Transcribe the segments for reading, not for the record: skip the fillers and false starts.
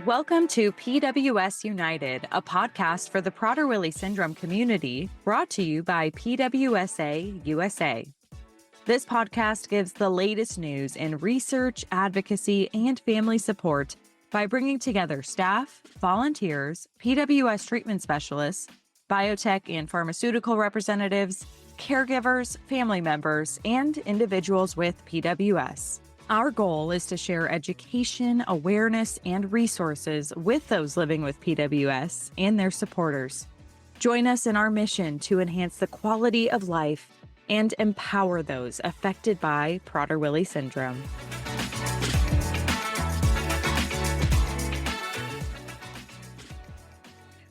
Welcome to PWS United, a podcast for the Prader-Willi syndrome community, brought to you by PWSA USA. This podcast gives the latest news in research, advocacy, and family support by bringing together staff, volunteers, PWS treatment specialists, biotech and pharmaceutical representatives, caregivers, family members, and individuals with PWS. Our goal is to share education, awareness, and resources with those living with PWS and their supporters. Join us in our mission to enhance the quality of life and empower those affected by Prader-Willi syndrome.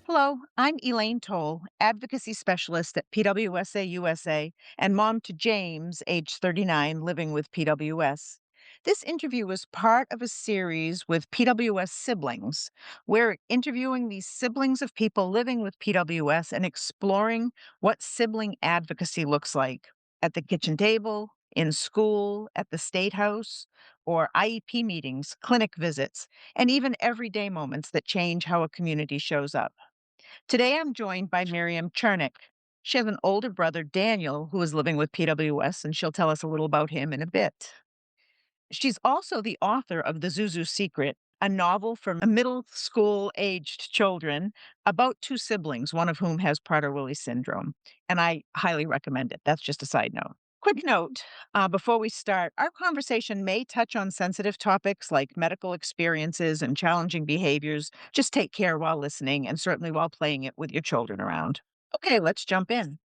Hello, I'm Elaine Towle, Advocacy Specialist at PWSA USA and mom to James, age 39, living with PWS. This interview is part of a series with PWS siblings. We're interviewing these siblings of people living with PWS and exploring what sibling advocacy looks like at the kitchen table, in school, at the State House, or IEP meetings, clinic visits, and even everyday moments that change how a community shows up. Today, I'm joined by Miriam Chernick. She has an older brother, Daniel, who is living with PWS, and she'll tell us a little about him in a bit. She's also the author of The Zuzu Secret, a novel for middle school aged children about two siblings, one of whom has Prader-Willi syndrome. And I highly recommend it. That's just a side note. Quick note before we start, our conversation may touch on sensitive topics like medical experiences and challenging behaviors. Just take care while listening and certainly while playing it with your children around. Okay, let's jump in.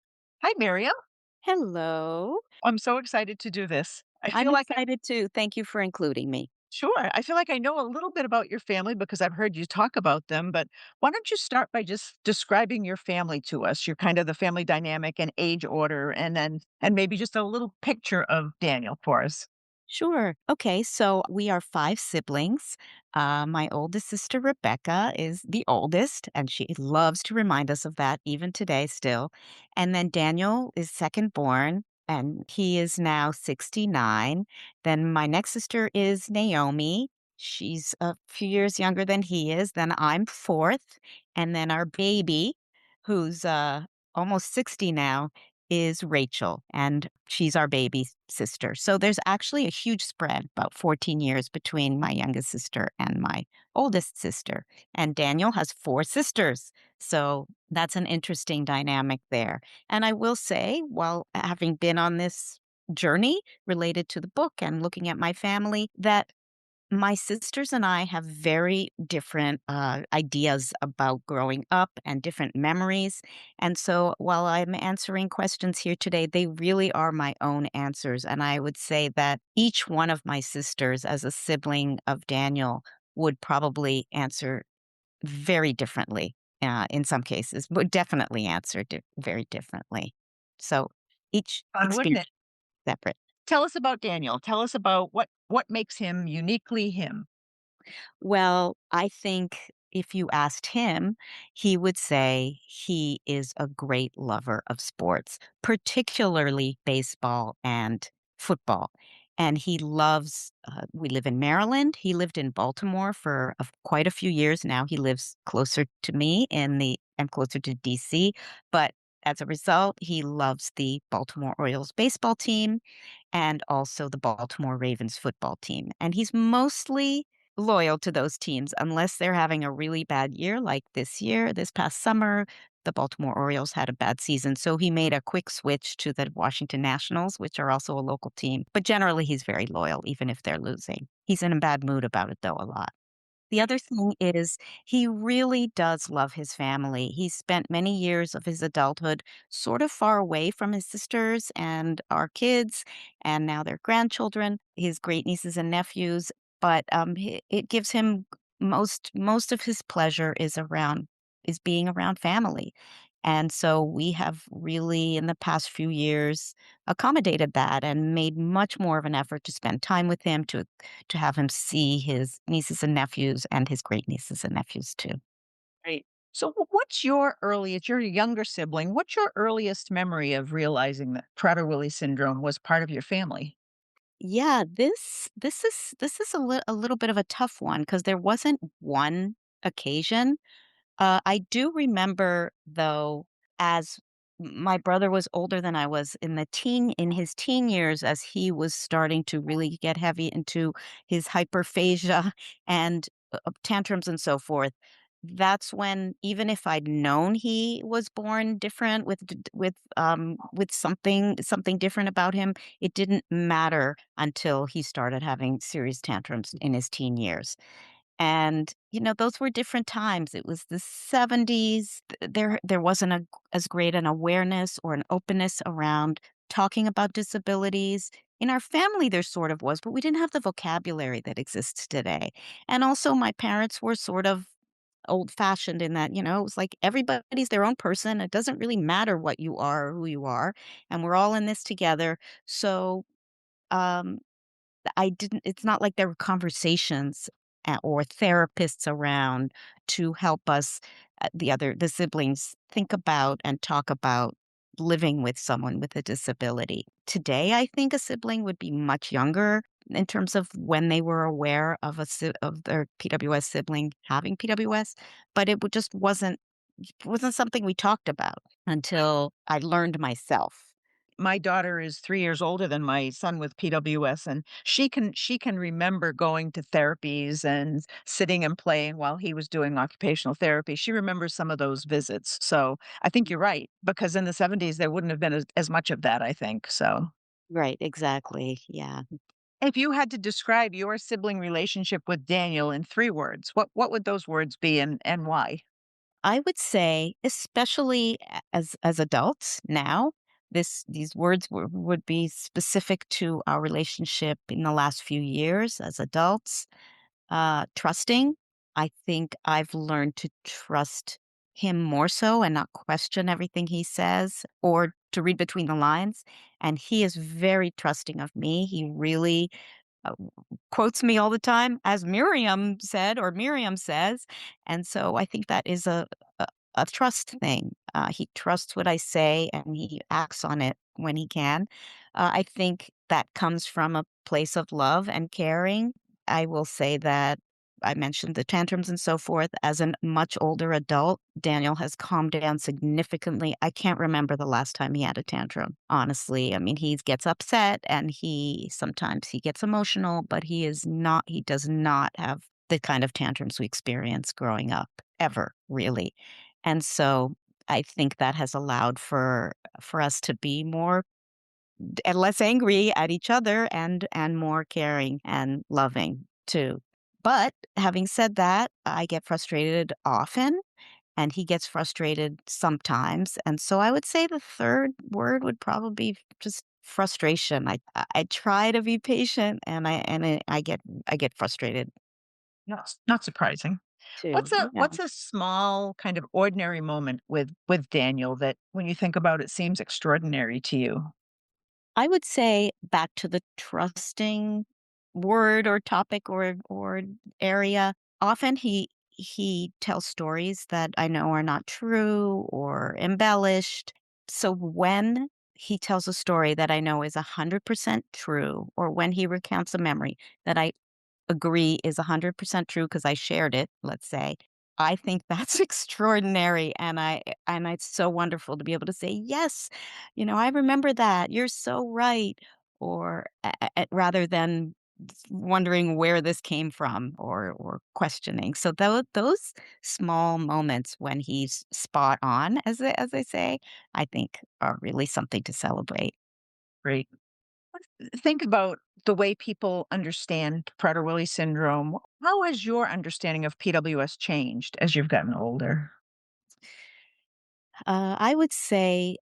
Hi, Miriam. Hello. I'm so excited to do this. I I'm feel like excited too. Thank you for including me. Sure. I feel like I know a little bit about your family because I've heard you talk about them, but why don't you start by just describing your family to us? Your kind of the family dynamic and age order, and maybe just a little picture of Daniel for us. Sure. Okay. So we are five siblings. My oldest sister, Rebecca, is the oldest, and she loves to remind us of that even today still. And then Daniel is second born, and he is now 69. Then my next sister is Naomi. She's a few years younger than he is. Then I'm fourth. And then our baby, who's almost 60 now, is Rachel, and she's our baby sister. So there's actually a huge spread, about 14 years between my youngest sister and my oldest sister. And Daniel has four sisters. So that's an interesting dynamic there. And I will say, while having been on this journey related to the book and looking at my family, that my sisters and I have very different ideas about growing up and different memories. And so while I'm answering questions here today, they really are my own answers. And I would say that each one of my sisters, as a sibling of Daniel, would probably answer very differently in some cases, would definitely answer very differently. So each Fun, wouldn't experience it? is separate. Tell us about Daniel. Tell us about what makes him uniquely him. Well, I think if you asked him, he would say he is a great lover of sports, particularly baseball and football. And he loves, we live in Maryland. He lived in Baltimore for quite a few years now. He lives closer to me and closer to DC. But as a result, he loves the Baltimore Orioles baseball team and also the Baltimore Ravens football team. And he's mostly loyal to those teams unless they're having a really bad year like this year. This past summer, the Baltimore Orioles had a bad season, so he made a quick switch to the Washington Nationals, which are also a local team. But generally, he's very loyal, even if they're losing. He's in a bad mood about it, though, a lot. The other thing is he really does love his family. He spent many years of his adulthood sort of far away from his sisters and our kids, and now their grandchildren, his great nieces and nephews. But it gives him most of his pleasure is being around family. And so we have really, in the past few years, accommodated that and made much more of an effort to spend time with him, to have him see his nieces and nephews and his great nieces and nephews too. Right. So, what's your earliest, your younger sibling, what's your earliest memory of realizing that Prader-Willi syndrome was part of your family? Yeah, this is a little bit of a tough one because there wasn't one occasion. I do remember, though, as my brother was older than I was in his teen years, as he was starting to really get heavy into his hyperphagia and tantrums and so forth. That's when, even if I'd known he was born different with something different about him, it didn't matter until he started having serious tantrums in his teen years. And, those were different times. It was the '70s. There wasn't as great an awareness or an openness around talking about disabilities. In our family, there sort of was, but we didn't have the vocabulary that exists today. And also, my parents were sort of old-fashioned in that, it was like everybody's their own person. It doesn't really matter what you are or who you are, and we're all in this together. So, um I didn't it's not like there were conversations, or therapists around to help us, the siblings, think about and talk about living with someone with a disability. Today, I think a sibling would be much younger in terms of when they were aware of of their PWS sibling having PWS, but just wasn't something we talked about until I learned myself. My daughter is 3 years older than my son with PWS, and she can remember going to therapies and sitting and playing while he was doing occupational therapy. She remembers some of those visits, so I think you're right, because in the '70s, there wouldn't have been as much of that, I think, so Right, exactly, yeah. if you had to describe your sibling relationship with Daniel in 3 words, what would those words be and why? I would say, especially as adults now, these words would be specific to our relationship in the last few years as adults. Trusting. I think I've learned to trust him more so and not question everything he says or to read between the lines. And he is very trusting of me. He really uh, quotes me all the time, as Miriam said, or Miriam says. And so I think that is a trust thing. He trusts what I say and he acts on it when he can. I think that comes from a place of love and caring. I will say that I mentioned the tantrums and so forth. As a much older adult, Daniel has calmed down significantly. I can't remember the last time he had a tantrum, honestly. I mean, he gets upset and sometimes he gets emotional, but he does not have the kind of tantrums we experienced growing up, ever, really. And so I think that has allowed for us to be more and less angry at each other and more caring and loving too. But having said that, I get frustrated often and he gets frustrated sometimes. And so I would say the third word would probably be just frustration. I try to be patient and I get frustrated Not surprising. too. What's a small, kind of ordinary moment with Daniel that when you think about it seems extraordinary to you? I would say back to the trusting word or topic or area. Often he tells stories that I know are not true or embellished. So when he tells a story that I know is 100% true, or when he recounts a memory that I agree is 100% true because I shared it, let's say. I think that's extraordinary, and it's so wonderful to be able to say, "Yes, I remember that. You're so right," or rather than wondering where this came from or questioning. So those small moments when he's spot on, as they say, I think are really something to celebrate. Great. Think about the way people understand Prader-Willi syndrome. How has your understanding of PWS changed as you've gotten older? I would say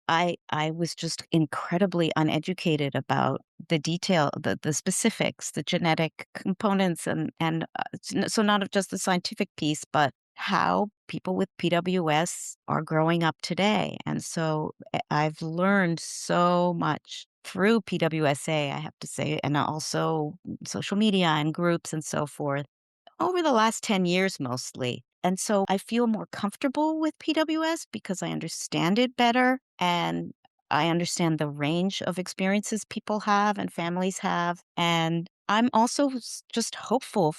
I was just incredibly uneducated about the specifics, the genetic components, so not just the scientific piece, but how people with PWS are growing up today. And so I've learned so much through PWSA, I have to say, and also social media and groups and so forth over the last 10 years mostly. And so I feel more comfortable with PWS because I understand it better and I understand the range of experiences people have and families have. And I'm also just hopeful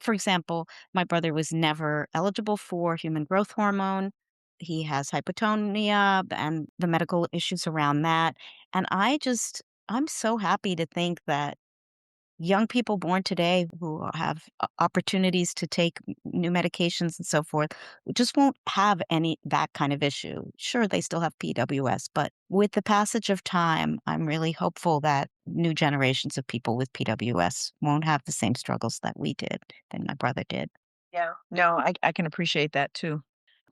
for example, my brother was never eligible for human growth hormone. He has hypotonia and the medical issues around that. And I'm so happy to think that young people born today who have opportunities to take new medications and so forth just won't have any that kind of issue. Sure, they still have PWS, but with the passage of time, I'm really hopeful that new generations of people with PWS won't have the same struggles that we did, that my brother did. Yeah. No, I can appreciate that too.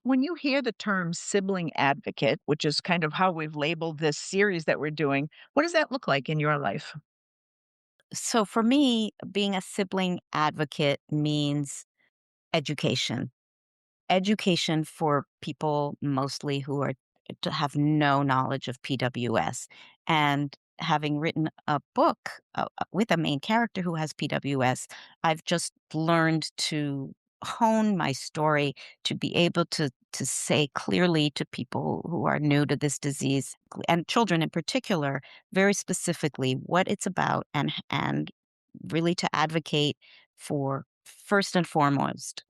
When you hear the term sibling advocate, which is kind of how we've labeled this series that we're doing, what does that look like in your life? So for me, being a sibling advocate means education. Education for people mostly who are to have no knowledge of PWS. And having written a book with a main character who has PWS, I've just learned to hone my story to be able to say clearly to people who are new to this disease and children in particular very specifically what it's about and really to advocate for first and foremost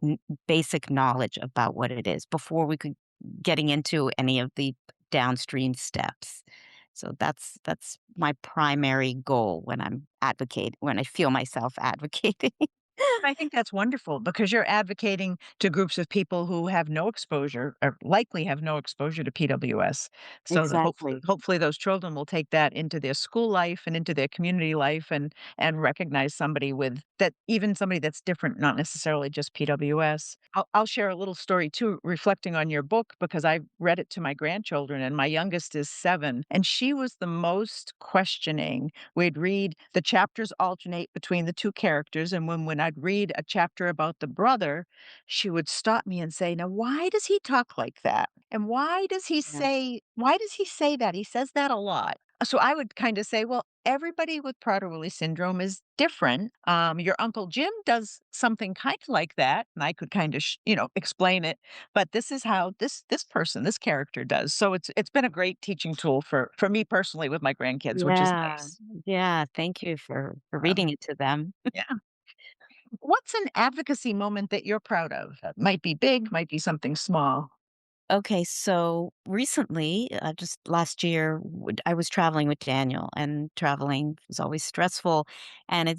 basic knowledge about what it is before we could getting into any of the downstream steps. So that's my primary goal when I feel myself advocating. I think that's wonderful because you're advocating to groups of people who have no exposure or likely have no exposure to PWS. So that Exactly. hopefully those children will take that into their school life and into their community life and recognize somebody with that even somebody that's different, not necessarily just PWS. I'll share a little story too, reflecting on your book because I read it to my grandchildren and my youngest is 7 and she was the most questioning. We'd read the chapters alternate between the 2 characters, and when I'd read a chapter about the brother, she would stop me and say, "Now, why does he talk like that? And Yeah. why does he say that? He says that a lot." So I would kinda say, "Well, everybody with Prader-Willi syndrome is different. Your Uncle Jim does something kinda like that," and I could kinda explain it, but this is how this person, this character does. So it's been a great teaching tool for me personally with my grandkids, which is Yeah. nice. Yeah, thank you for Um, reading it to them. yeah. What's an advocacy moment that you're proud of? Might be big, might be something small. Okay, so recently, just last year, I was traveling with Daniel, and traveling is always stressful. And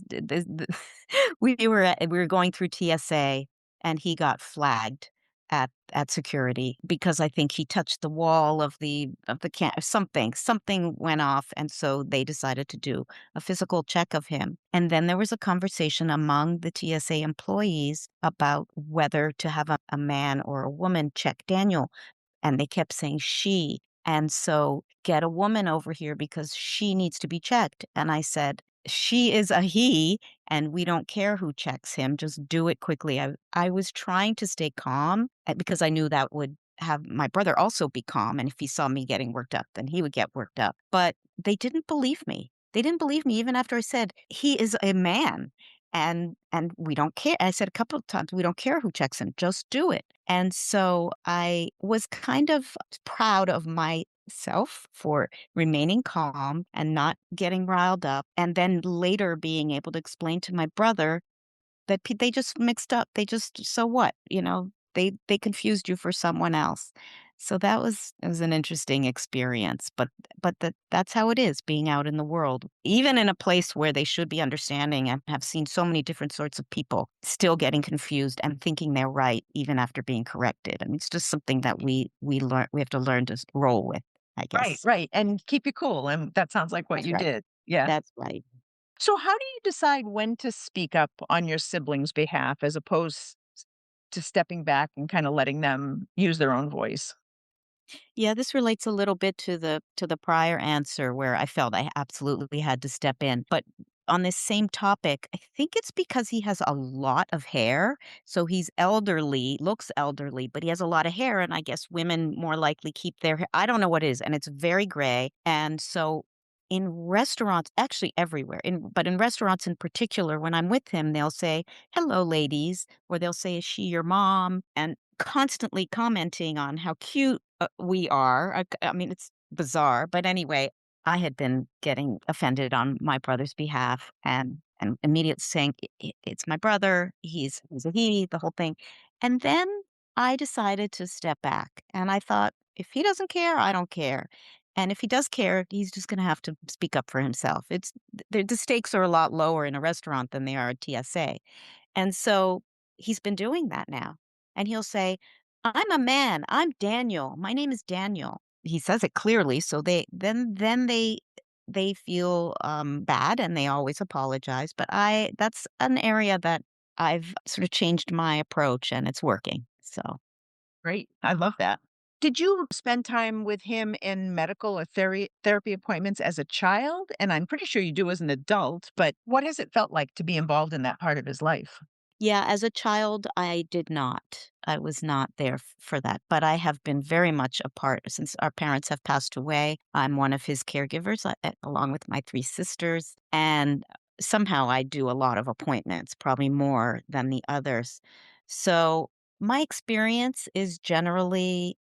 we were going through TSA, and he got flagged at security because I think he touched the wall of the can something went off, and so they decided to do a physical check of him. And then there was a conversation among the TSA employees about whether to have a man or a woman check Daniel and they kept saying "she," and so, "Get a woman over here because she needs to be checked," and I said, "She is a he, and we don't care who checks him, just do it quickly." I was trying to stay calm, because I knew that would have my brother also be calm, and if he saw me getting worked up, then he would get worked up, but they didn't believe me. They didn't believe me even after I said, "He is a man, and we don't care." I said a couple of times, "We don't care who checks him, just do it." And so I was kind of proud of myself for remaining calm and not getting riled up, and then later being able to explain to my brother that they just mixed up. They just so what, they confused you for someone else. So that was it was an interesting experience, but that's how it is being out in the world. Even in a place where they should be understanding and have seen so many different sorts of people, still getting confused and thinking they're right even after being corrected. I mean, it's just something that we have to learn to roll with, I Right, guess. right, and keep you cool, and that sounds like what That's you right. did. Yeah. That's right. So how do you decide when to speak up on your siblings' behalf as opposed to stepping back and kinda letting them use their own voice? Yeah, this relates a little bit to the prior answer where I felt I absolutely had to step in. But on this same topic, I think it's because he has a lot of hair. So he's elderly, looks elderly, but he has a lot of hair. And I guess women more likely keep their hair. I don't know what it is. And it's very gray. And so in restaurants, actually everywhere, but in restaurants in particular, when I'm with him, they'll say, "Hello, ladies," or they'll say, "Is she your mom?" And constantly commenting on how cute we are. I mean, it's bizarre, but anyway, I had been getting offended on my brother's behalf and immediately saying, It's my brother. He's a he, the whole thing." And then I decided to step back and I thought, if he doesn't care, I don't care. And if he does care, he's just going to have to speak up for himself. The stakes are a lot lower in a restaurant than they are at TSA. And so he's been doing that now. And he'll say, "I'm a man. I'm Daniel. My name is Daniel." He says it clearly, so they feel bad and they always apologize. But I that's an area that I've sort of changed my approach and it's working. So Great. I love that. Did you spend time with him in medical or therapy appointments as a child? And I'm pretty sure you do as an adult, but what has it felt like to be involved in that part of his life? yeah, as a child, I did not. I was not there for that, but I have been very much a part since our parents have passed away. I'm one of his caregivers, along with my three sisters, and somehow I do a lot of appointments, probably more than the others. So my experience is generally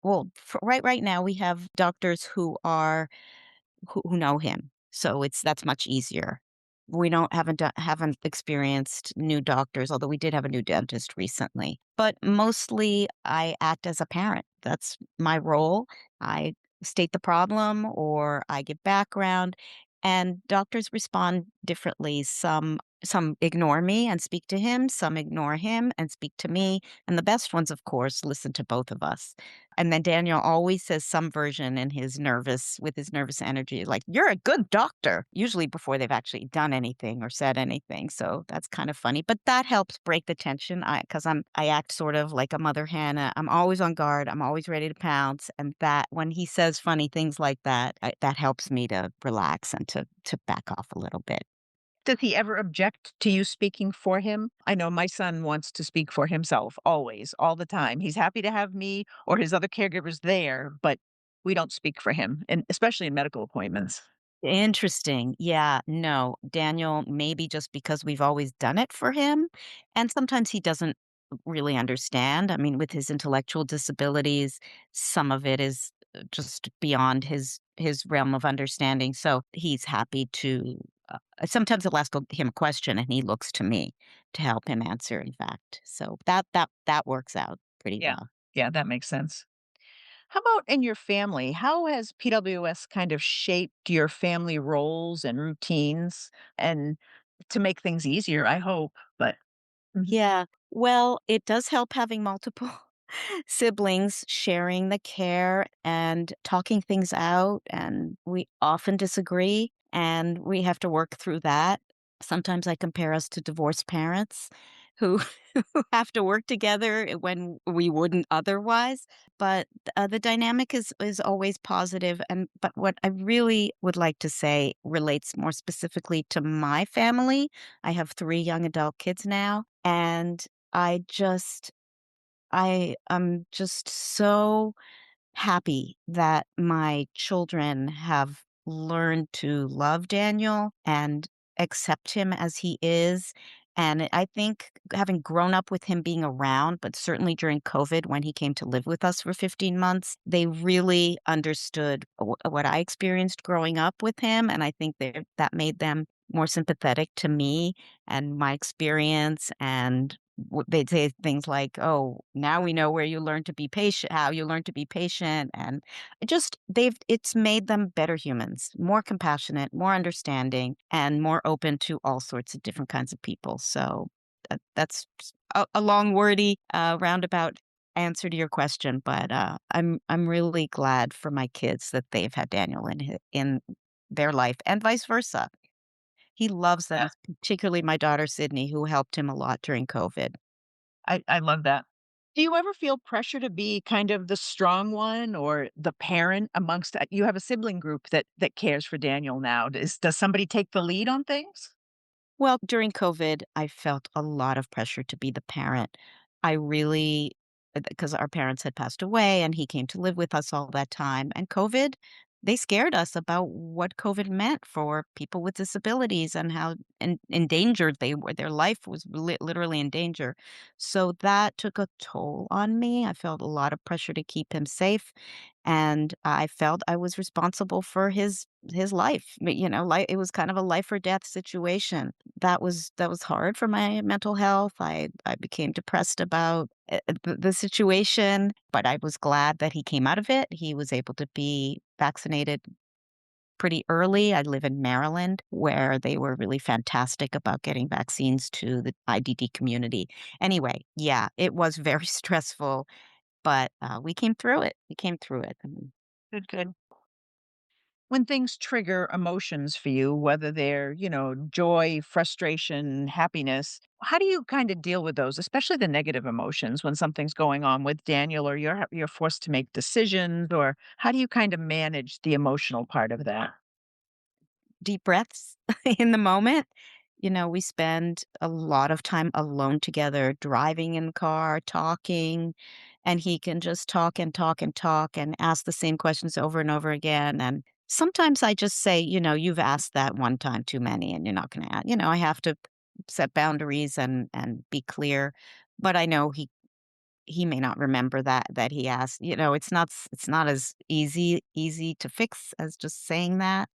well, right now we have doctors who know him, so that's much easier. We don't haven't experienced new doctors, although we did have a new dentist recently. But mostly, I act as a parent. That's my role. I state the problem or I give background, and doctors respond differently. Some ignore me and speak to him, some ignore him and speak to me, and the best ones, of course, listen to both of us. And then Daniel always says some version in his nervous energy, like, "You're a good doctor," usually before they've actually done anything or said anything. So that's kind of funny. But that helps break the tension. Because I act sort of like a mother hen. I'm always on guard. I'm always ready to pounce. And that when he says funny things like that, that helps me to relax and to back off a little bit. Does he ever object to you speaking for him? I know my son wants to speak for himself always, all the time. He's happy to have me or his other caregivers there, but we don't speak for him, and especially in medical appointments. Interesting. Yeah, no, Daniel, maybe just because we've always done it for him, and sometimes he doesn't really understand. I mean, with his intellectual disabilities, some of it is just beyond his realm of understanding. So he's happy to. Sometimes I'll ask him a question, and he looks to me to help him answer. In fact, so that works out pretty Yeah. well. Yeah, that makes sense. How about in your family? How has PWS kind of shaped your family roles and routines and to make things easier, I hope, but Mhm. Yeah. Well, it does help having multiple siblings sharing the care and talking things out, and we often disagree, and we have to work through that. Sometimes I compare us to divorced parents who who have to work together when we wouldn't otherwise, but, the dynamic is always positive, and but what I really would like to say relates more specifically to my family. I have 3 young adult kids now, and I just I am just so happy that my children have learned to love Daniel and accept him as he is. And I think having grown up with him being around, but certainly during COVID when he came to live with us for 15 months, they really understood what I experienced growing up with him. And I think that made them more sympathetic to me and my experience and they'd say things like, "Oh, now we know where you learn to be patient, how you learn to be patient," and it's made them better humans, more compassionate, more understanding, and more open to all sorts of different kinds of people. So that's a long, wordy, roundabout answer to your question, but I'm really glad for my kids that they've had Daniel in their life, and vice versa. He loves them, Yeah, particularly my daughter Sydney, who helped him a lot during COVID. I love that. Do you ever feel pressure to be kind of the strong one or the parent amongst you have a sibling group that cares for Daniel now. Does somebody take the lead on things? Well, during COVID, I felt a lot of pressure to be the parent. I really, because our parents had passed away and he came to live with us all that time. And COVID they scared us about what COVID meant for people with disabilities and how endangered they were. Their life was literally in danger. So that took a toll on me. I felt a lot of pressure to keep him safe, and I felt I was responsible for his life. It was kind of a life or death situation. That was hard for my mental health. I became depressed about the situation, but I was glad that he came out of it. He was able to be vaccinated pretty early. I live in Maryland, where they were really fantastic about getting vaccines to the IDD community. Anyway, yeah, it was very stressful, but we came through it. We came through it. Good, good. When things trigger emotions for you, whether they're, joy, frustration, happiness, how do you kind of deal with those, especially the negative emotions when something's going on with Daniel or you're forced to make decisions, or how do you kind of manage the emotional part of that? Deep breaths in the moment. We spend a lot of time alone together, driving in the car, talking, and he can just talk and talk and talk and ask the same questions over and over again. And sometimes I just say, you've asked that one time too many and you're not going to ask. I have to set boundaries and be clear, but I know he may not remember that he asked. It's not as easy to fix as just saying that.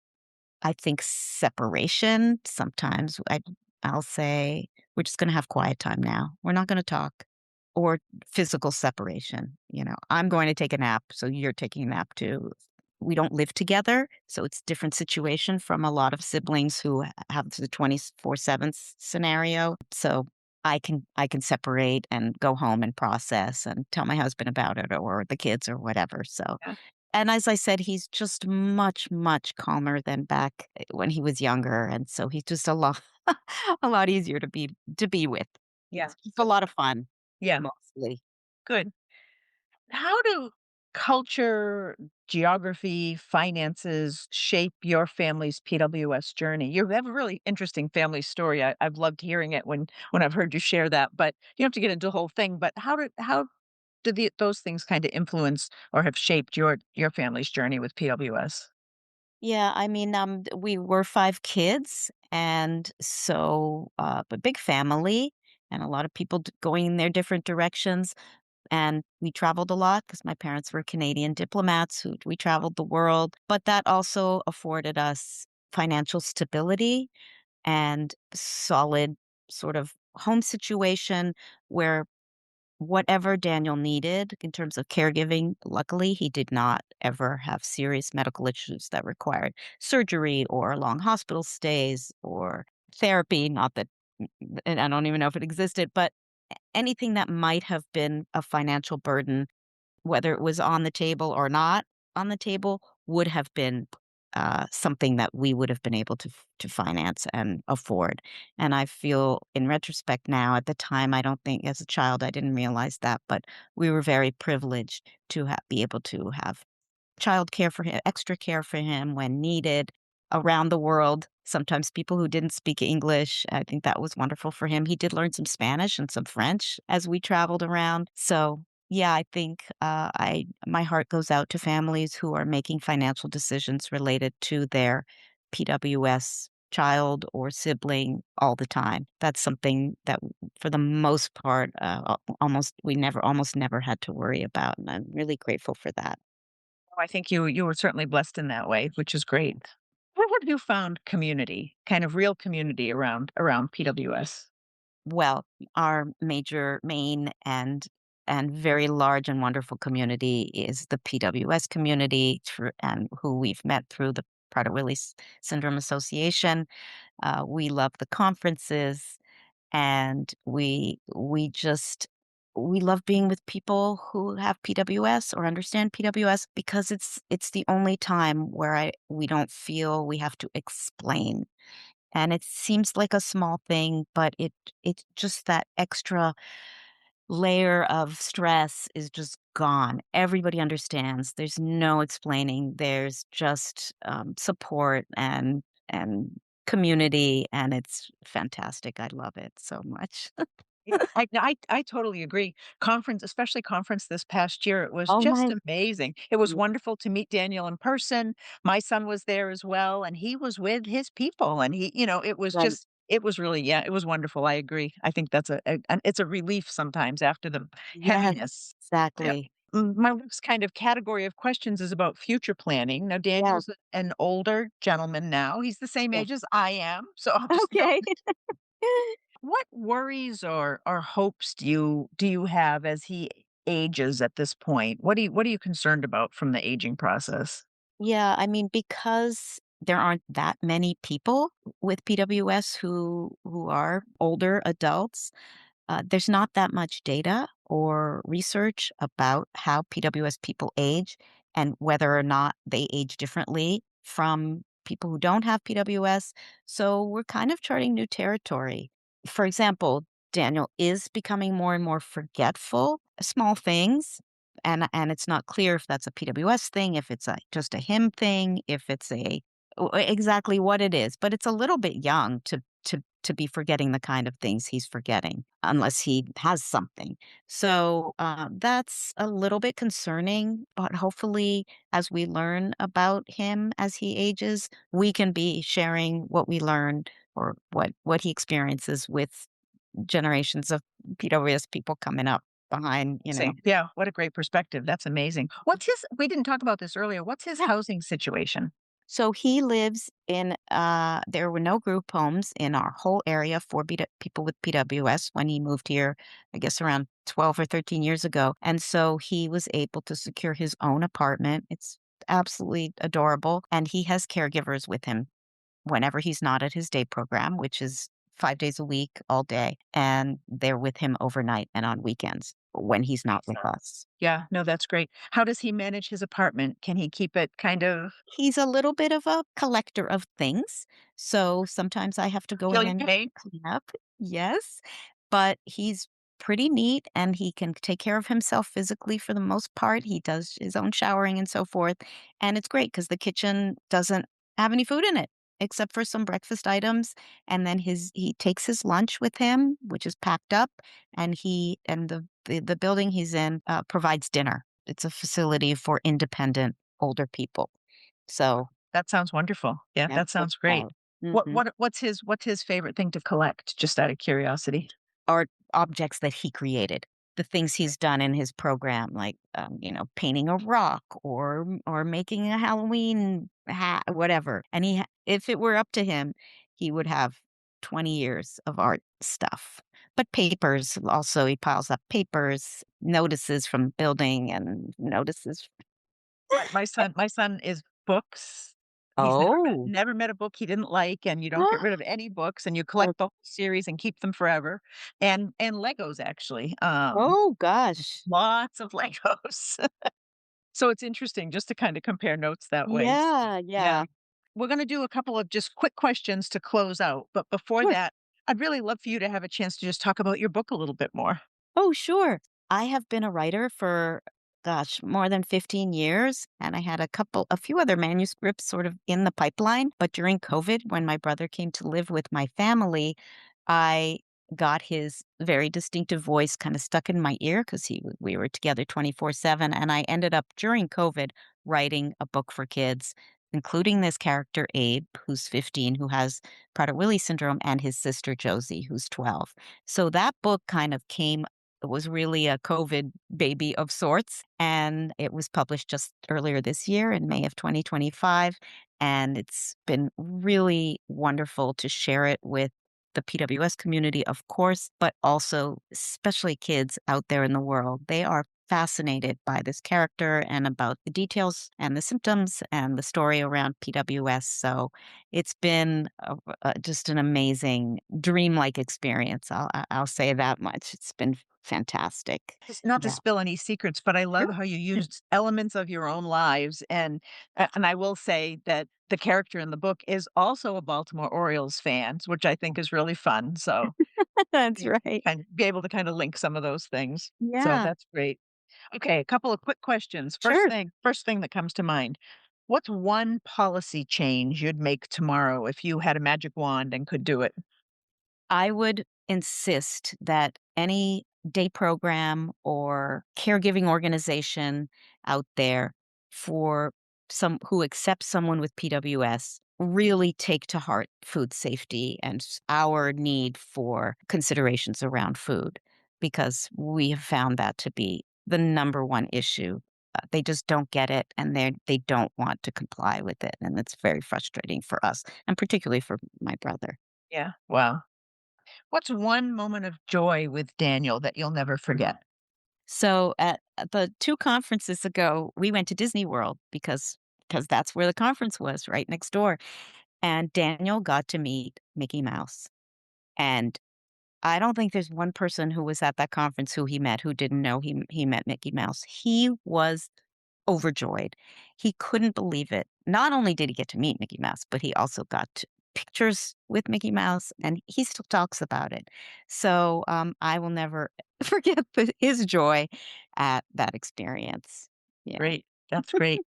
I think separation, sometimes I'll say, "We're just gonna have quiet time now. We're not gonna talk." Or physical separation, "I'm going to take a nap, so you're taking a nap too." We don't live together, so it's different situation from a lot of siblings who have the 24/7 scenario. So I can separate and go home and process and tell my husband about it or the kids or whatever. So Yeah. and as I said, he's just much, much calmer than back when he was younger, and so he's just a lot a lot easier to be with. Yeah. It's just a Good. lot of fun, Yeah. mostly. Good. How do culture, geography, finances shape your family's PWS journey? You have a really interesting family story. I've loved hearing it when I've heard you share that. But you don't have to get into the whole thing. But how do those things kind of influence or have shaped your family's journey with PWS? Yeah, I mean, we were 5 kids, and so, a big family, and a lot of people going in their different directions, and we traveled a lot because my parents were Canadian diplomats who we traveled the world, but that also afforded us financial stability and solid sort of home situation where whatever Daniel needed in terms of caregiving, luckily, he did not ever have serious medical issues that required surgery or long hospital stays or therapy. Not that, and I don't even know if it existed, but anything that might have been a financial burden, whether it was on the table or not on the table, would have been something that we would have been able to finance and afford. And I feel, in retrospect now, at the time, I don't think as a child I didn't realize that, but we were very privileged to be able to have childcare for him, extra care for him when needed around the world. Sometimes people who didn't speak English, I think that was wonderful for him. He did learn some Spanish and some French as we traveled around. So, yeah, I think I my heart goes out to families who are making financial decisions related to their PWS child or sibling all the time. That's something that, for the most part, almost never had to worry about, and I'm really grateful for that. Oh, I think you were certainly blessed in that way, which is great. Where have you found community, kind of real community around PWS? Well, our major, main, and very large and wonderful community is the PWS community, and who we've met through the Prader-Willi Syndrome Association. We love the conferences, and we love being with people who have PWS or understand PWS because it's the only time where we don't feel we have to explain. And it seems like a small thing, but it's just that extra layer of stress is just gone. Everybody understands. There's no explaining. There's just support and community, and it's fantastic. I love it so much. I totally agree. Conference, especially conference this past year, it was Oh just my amazing. It was yeah, wonderful to meet Daniel in person. My son was there as well, and he was with his people, and it was right. just it was really yeah, it was wonderful. I agree. I think that's it's a relief sometimes after the Yes, heaviness. Yeah. exactly. My next kind of category of questions is about future planning. Now, Yeah, Daniel's an older gentleman now. He's the same yeah. age as I am, so I'll just note Okay. what worries or hopes do you have as he ages at this point? What are you concerned about from the aging process? Yeah, I mean, because there aren't that many people with PWS who are older adults, there's not that much data or research about how PWS people age and whether or not they age differently from people who don't have PWS. So we're kind of charting new territory. For example, Daniel is becoming more and more forgetful, small things. And it's not clear if that's a PWS thing, if it's just a him thing, if it's exactly what it is. But it's a little bit young to be forgetting the kind of things he's forgetting, unless he has something. So, that's a little bit concerning, but hopefully, as we learn about him as he ages, we can be sharing what we learned or what he experiences with generations of PWS people coming up behind. Yeah, what a great perspective. That's amazing. We didn't talk about this earlier. What's his housing situation? So he lives in, there were no group homes in our whole area for people with PWS when he moved here, I guess around 12 or 13 years ago. And so he was able to secure his own apartment. It's absolutely adorable. And he has caregivers with him whenever he's not at his day program, which is 5 days a week, all day. And they're with him overnight and on weekends when he's not with us. Yeah, no, that's great. How does he manage his apartment? Can he keep it kind of He's a little bit of a collector of things, so sometimes I have to go feel in your and pain? clean up. Yes, but he's pretty neat, and he can take care of himself physically for the most part. He does his own showering and so forth, and it's great because the kitchen doesn't have any food in it except for some breakfast items, and then he takes his lunch with him, which is packed up, and the building he's in, provides dinner. It's a facility for independent older people. So, That sounds wonderful. Yeah, that's that what's sounds great. about. What Mhm. what what's his favorite thing to collect, just out of curiosity? Art objects that he created, the things he's done in his program, like, painting a rock or making a Halloween hat, whatever, and if it were up to him, he would have 20 years of art stuff. But papers also, he piles up papers, notices from building and notices. My son is books. He's Oh. never met a book he didn't like, and you don't get rid of any books, and you collect the whole series and keep them forever. And Legos, actually, Oh gosh. lots of Legos. So it's interesting just to kinda compare notes that way. Yeah, Yeah. yeah. We're gonna do a couple of just quick questions to close out, but before Sure. that, I'd really love for you to have a chance to just talk about your book a little bit more. Oh, sure. I have been a writer for, gosh, more than 15 years, and I had a few other manuscripts sort of in the pipeline. But during COVID, when my brother came to live with my family, I got his very distinctive voice kind of stuck in my ear because we were together 24/7. And I ended up during COVID writing a book for kids, including this character, Abe, who's 15, who has Prader-Willi syndrome, and his sister, Josie, who's 12. So that book kind of came it was really a COVID baby of sorts, and it was published just earlier this year in May of 2025, and it's been really wonderful to share it with the PWS community, of course, but also especially kids out there in the world. They are fascinated by this character and about the details and the symptoms and the story around PWS. So it's been just an amazing dreamlike experience. I'll say that much. It's been fantastic. Just not to Yeah. spill any secrets, but I love Sure. how you used elements of your own lives, and I will say that the character in the book is also a Baltimore Orioles fans, which I think is really fun, so, That's you right. kind be able to kinda link some of those things. So Yeah, that's great. Okay, a couple of quick questions. First sure. thing first thing that comes to mind, what's one policy change you'd make tomorrow if you had a magic wand and could do it? I would insist that any day program or caregiving organization out there for some who accepts someone with PWS really take to heart food safety and our need for considerations around food, because we have found that to be the number one issue. They just don't get it, and they don't want to comply with it, and it's very frustrating for us, and particularly for my brother. Yeah. Wow. What's one moment of joy with Daniel that you'll never forget? So at the 2 conferences ago, we went to Disney World because that's where the conference was, right next door, and Daniel got to meet Mickey Mouse, and I don't think there's one person who was at that conference who he met who didn't know he met Mickey Mouse. He was overjoyed. He couldn't believe it. Not only did he get to meet Mickey Mouse, but he also got pictures with Mickey Mouse, and he still talks about it. So, I will never forget his joy at that experience. Yeah. Great. That's great.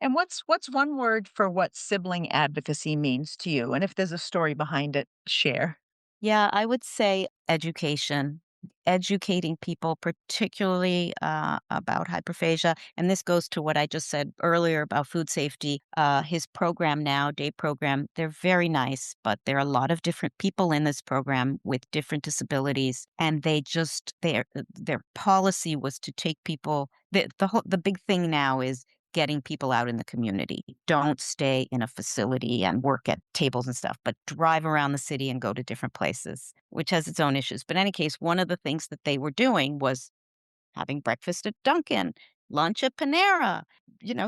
And what's one word for what sibling advocacy means to you? And if there's a story behind it, share. Yeah, I would say education, educating people, particularly about hyperphagia. And this goes to what I just said earlier about food safety. His program now, day program, they're very nice, but there are a lot of different people in this program with different disabilities, and their policy was to take people. The big thing now is getting people out in the community. Don't stay in a facility and work at tables and stuff, but drive around the city and go to different places, which has its own issues. But in any case, one of the things that they were doing was having breakfast at Dunkin', lunch at Panera,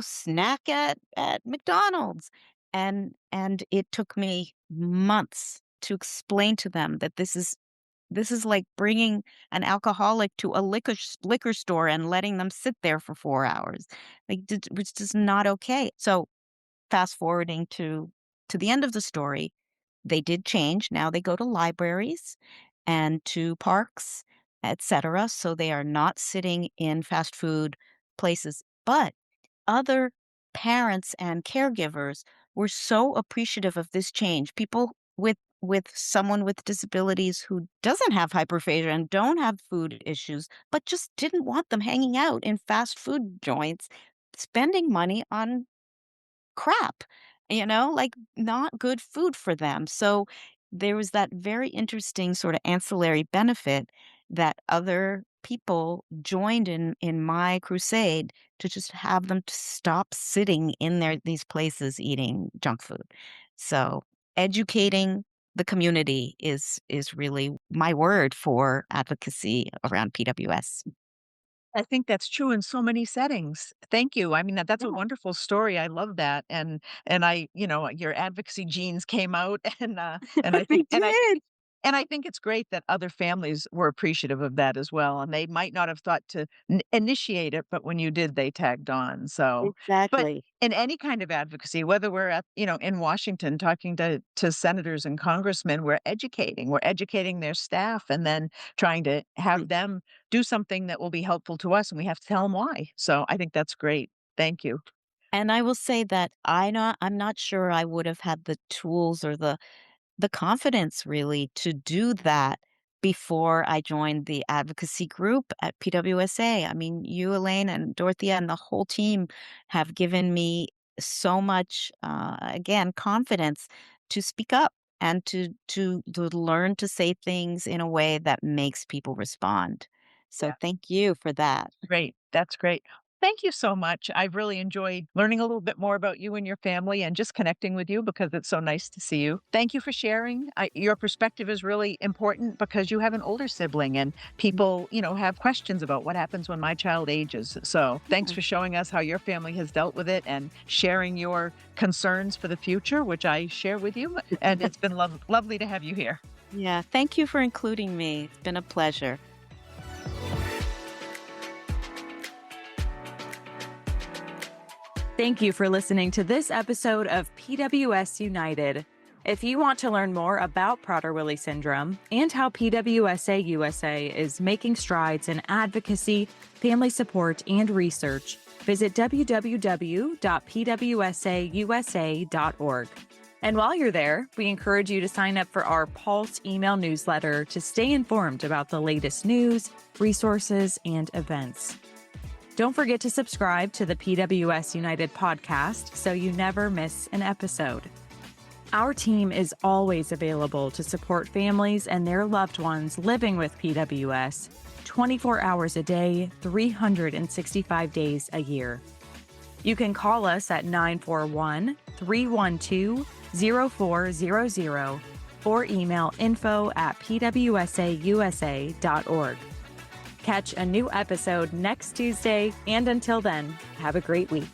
snack at McDonald's. And it took me months to explain to them that this is like bringing an alcoholic to a liquor store and letting them sit there for 4 hours. Which is not okay. So, fast forwarding to the end of the story, they did change. Now they go to libraries and to parks, etcetera, so they are not sitting in fast food places. But other parents and caregivers were so appreciative of this change. People with someone with disabilities who doesn't have hyperphagia and don't have food issues, but just didn't want them hanging out in fast food joints, spending money on crap, like not good food for them. So there was that very interesting sort of ancillary benefit that other people joined in my crusade to just have them to stop sitting in these places eating junk food. So educating the community is really my word for advocacy around PWS. I think that's true in so many settings. Thank you. I mean, that's a Yeah, wonderful story. I love that. And your advocacy genes came out and I they think and I think did. and I think it's great that other families were appreciative of that as well, and they might not have thought to initiate it, but when you did, they tagged on. So, but Exactly. in any kind of advocacy, whether we're in Washington talking to senators and congressmen, we're educating their staff and then trying to have them do something that will be helpful to us, and we have to tell them why. So I think that's great. Thank you. And I will say that I'm not sure I would have had the tools or the confidence really to do that before I joined the advocacy group at PWSA. I mean, you, Elaine, and Dorothea, and the whole team have given me so much, again, confidence to speak up and to learn to say things in a way that makes people respond. So thank you for that. Great. That's great. Thank you so much. I've really enjoyed learning a little bit more about you and your family and just connecting with you because it's so nice to see you. Thank you for sharing. Your perspective is really important because you have an older sibling and people, have questions about what happens when my child ages. So thanks Yeah. for showing us how your family has dealt with it and sharing your concerns for the future, which I share with you. And it's been lovely to have you here. Yeah. Thank you for including me. It's been a pleasure. Thank you for listening to this episode of PWS United. If you want to learn more about Prader-Willi syndrome and how PWSA USA is making strides in advocacy, family support, and research, visit www.pwsausa.org. And while you're there, we encourage you to sign up for our Pulse email newsletter to stay informed about the latest news, resources, and events. Don't forget to subscribe to the PWS United podcast so you never miss an episode. Our team is always available to support families and their loved ones living with PWS 24 hours a day, 365 days a year. You can call us at 941-312-0400 or email info@pwsausa.org. Catch a new episode next Tuesday, and until then, have a great week.